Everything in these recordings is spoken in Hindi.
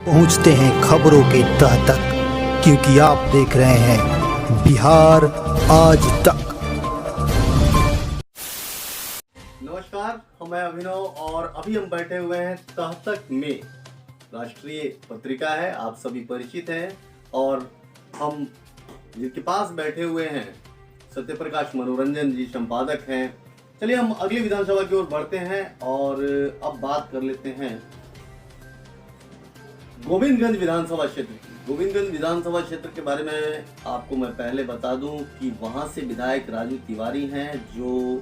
पहुंचते हैं खबरों के तह तक, क्योंकि आप देख रहे हैं बिहार आज तक। नमस्कार, मैं अभिनव और अभी हम बैठे हुए हैं तह तक में। राष्ट्रीय पत्रिका है, आप सभी परिचित हैं। और हम जिनके पास बैठे हुए हैं सत्यप्रकाश मनोरंजन जी संपादक हैं। चलिए हम अगली विधानसभा की ओर बढ़ते हैं और अब बात कर लेते हैं गोविंदगंज विधानसभा क्षेत्र की। गोविंदगंज विधानसभा क्षेत्र के बारे में आपको मैं पहले बता दूं कि वहां से विधायक राजू तिवारी हैं, जो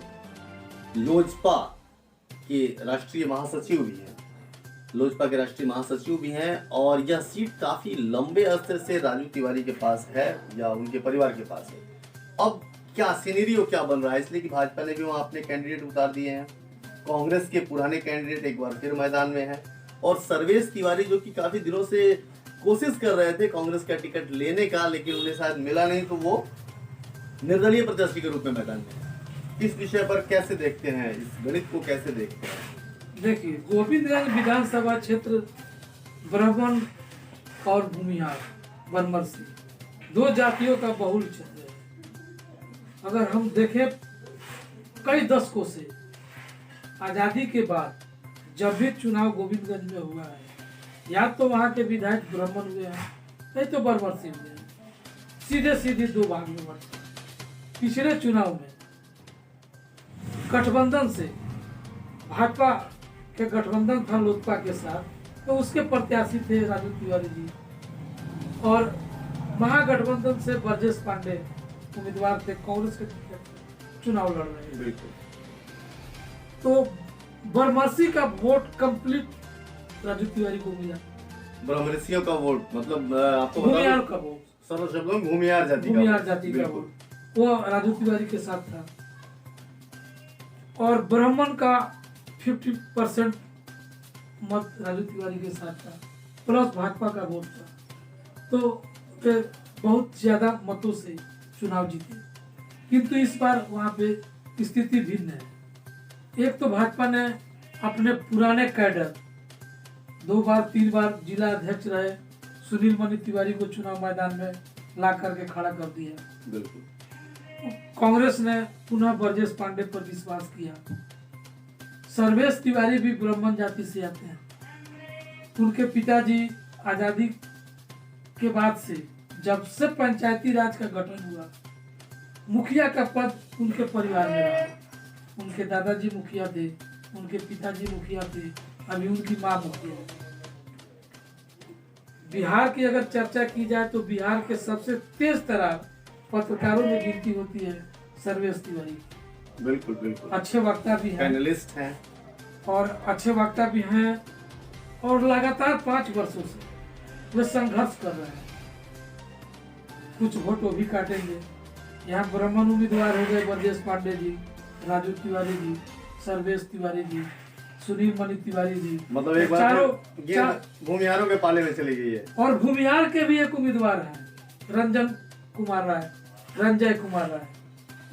लोजपा के राष्ट्रीय महासचिव भी हैं। लोजपा के राष्ट्रीय महासचिव भी हैं और यह सीट काफी लंबे अरसे से राजू तिवारी के पास है या उनके परिवार के पास है। अब क्या सिनेरियो क्या बन रहा है, इसलिए कि भाजपा ने भी वहां अपने कैंडिडेट उतार दिए हैं। कांग्रेस के पुराने कैंडिडेट एक बार फिर मैदान में हैं और सर्वेश तिवारी जो कि काफी दिनों से कोशिश कर रहे थे कांग्रेस का टिकट लेने का, लेकिन उन्हें शायद मिला नहीं, तो वो निर्दलीय प्रत्याशी के रूप में मैदान में है। इस विषय पर कैसे देखते हैं, इस गणित को कैसे देखते हैं? देखिए, गोविंदगंज विधानसभा क्षेत्र ब्राह्मण और भूमिहार बनमरसी दो जातियों का बहुल क्षेत्र है। अगर हम देखें कई दशकों से आजादी के बाद जब भी चुनाव गोविंदगंज में हुआ है, या तो वहाँ के विधायक ब्राह्मण हुए हैं, नहीं तो बनमरसी हुए हैं। सीधे सीधे दो भाग में बढ़ते। पिछले चुनाव में गठबंधन से भाजपा के गठबंधन था लोजपा के साथ, तो उसके प्रत्याशी थे राजू तिवारी जी और महागठबंधन से ब्रजेश पांडे उम्मीदवार थे, कांग्रेस के चुनाव लड़ रहे हैं। तो बनमरसी का वोट कंप्लीट राजू तिवारी को मिला। ब्राह्मणसियों का वोट मतलब आपको भूमिहार का वोट, सर्व शब्दों में भूमिहार जाति का वोट वो राजू तिवारी के साथ था। और ब्राह्मण का 50% मत राजू तिवारी के साथ था, प्लस भाजपा का वोट था। तो फिर बहुत ज्यादा मतों से चुनाव जीते। किंतु इस बार वहाँ पे स्थिति भिन्न है। एक तो भाजपा ने अपने पुराने कैडर 2 बार 3 बार जिला अध्यक्ष रहे सुनील मणि तिवारी को चुनाव मैदान में ला करके खड़ा कर दिया। कांग्रेस ने पुनः ब्रजेश पांडे पर विश्वास किया। सर्वेश तिवारी भी ब्राह्मण जाति से आते हैं। उनके पिताजी आजादी के बाद से जब से पंचायती राज का गठन हुआ, मुखिया का पद उनके परिवार में रहा। उनके दादाजी मुखिया थे, उनके पिताजी मुखिया थे, अभी उनकी माँ मुखिया है। बिहार की अगर चर्चा की जाए तो बिहार के सबसे तेज तरार पत्रकारों में गिनती होती है सर्वेश तिवारी। बिल्कुल बिल्कुल, अच्छे वक्ता भी हैं, पैनलिस्ट हैं और अच्छे वक्ता भी हैं और लगातार 5 वर्षों से वे संघर्ष कर रहे हैं। कुछ वोट वो भी काटेंगे। यहाँ ब्राह्मण उम्मीदवार हो गए ब्रजेश पांडे जी, राजू तिवारी जी, सर्वेश तिवारी जी, सुनील मणि तिवारी जी, मतलब एक बार भूमिहारों के पाले में चली गई है। और भूमिहार के भी एक उम्मीदवार हैं रंजय कुमार राय,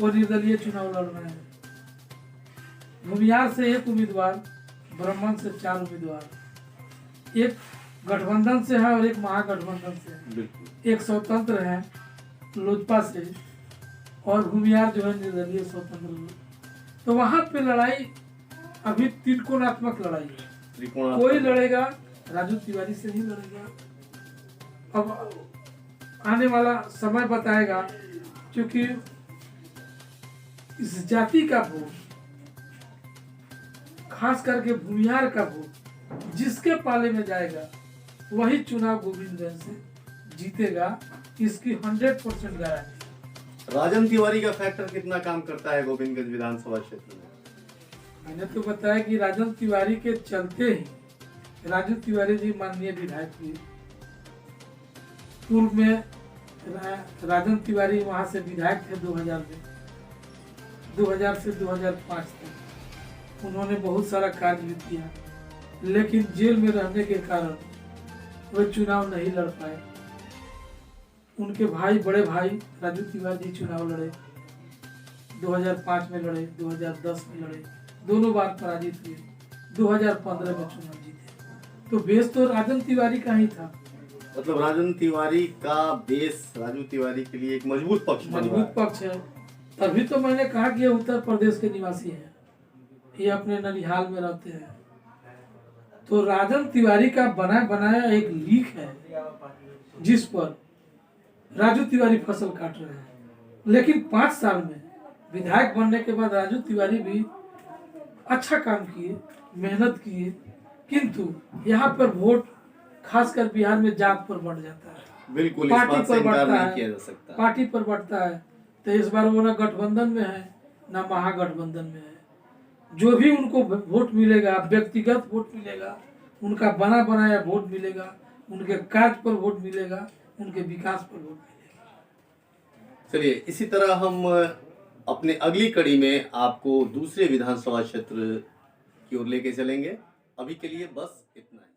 वो निर्दलीय चुनाव लड़ रहे हैं। भूमिहार से एक उम्मीदवार, ब्राह्मण से 4 उम्मीदवार, एक गठबंधन से है और एक महागठबंधन से है, एक स्वतंत्र है लोजपा से और भूमिहार जो है निर्दलीय स्वतंत्र। तो वहां पे लड़ाई अभी त्रिकोणात्मक लड़ाई है। कोई लड़ेगा राजू तिवारी से ही लड़ेगा। अब आने वाला समय बताएगा, क्योंकि इस जाति का वोट, खास करके भूमिहार का वोट जिसके पाले में जाएगा वही चुनाव गोविंदगंज से जीतेगा, इसकी 100% गारंटी। राजन तिवारी का फैक्टर कितना काम करता है गोविंदगंज विधानसभा क्षेत्र में? मैंने तो बताया कि राजन तिवारी के चलते ही राजू तिवारी जी माननीय विधायक हुए। पूर्व में राजन तिवारी वहां से विधायक थे 2000 में, 2000 से 2005 तक उन्होंने बहुत सारा कार्य भी किया, लेकिन जेल में रहने के कारण वे चुनाव नहीं लड़ पाए। उनके भाई, बड़े भाई राजू तिवारी जी चुनाव लड़े, 2005 में लड़े, 2010 में लड़े, दोनों बार पराजित हुए, 2015 में चुनाव जीते। तो बेस तो राजन तिवारी का ही था। मतलब राजन तिवारी का बेस राजू तिवारी के लिए एक मजबूत पक्ष बन रहा मजबूत है। पक्ष है। तभी तो मैंने कहा कि ये उत्तर प्रदेश के निवासी हैं, ये अपने ननिहाल में रहते हैं। तो राजन तिवारी का बना बनाया एक लीक है जिस पर राजू तिवारी फसल काट रहे हैं। लेकिन 5 साल में विधायक बनने के बाद राजू तिवारी भी अच्छा काम किए, मेहनत किए, किंतु यहाँ पर वोट खासकर बिहार में जात पर बढ़ जाता है, बिल्कुल, इस पार्टी बात से पर इनकार बढ़ता नहीं है, किया जा सकता। पार्टी पर बढ़ता है। तो इस बार वो ना गठबंधन में है ना महागठबंधन में है। जो भी उनको वोट मिलेगा, व्यक्तिगत वोट मिलेगा, उनका बना बनाया वोट मिलेगा, उनके कार्य पर वोट मिलेगा, उनके विकास पर वोट मिलेगा। चलिए, इसी तरह हम अपने अगली कड़ी में आपको दूसरे विधानसभा क्षेत्र की ओर लेके चलेंगे। अभी के लिए बस इतना ही।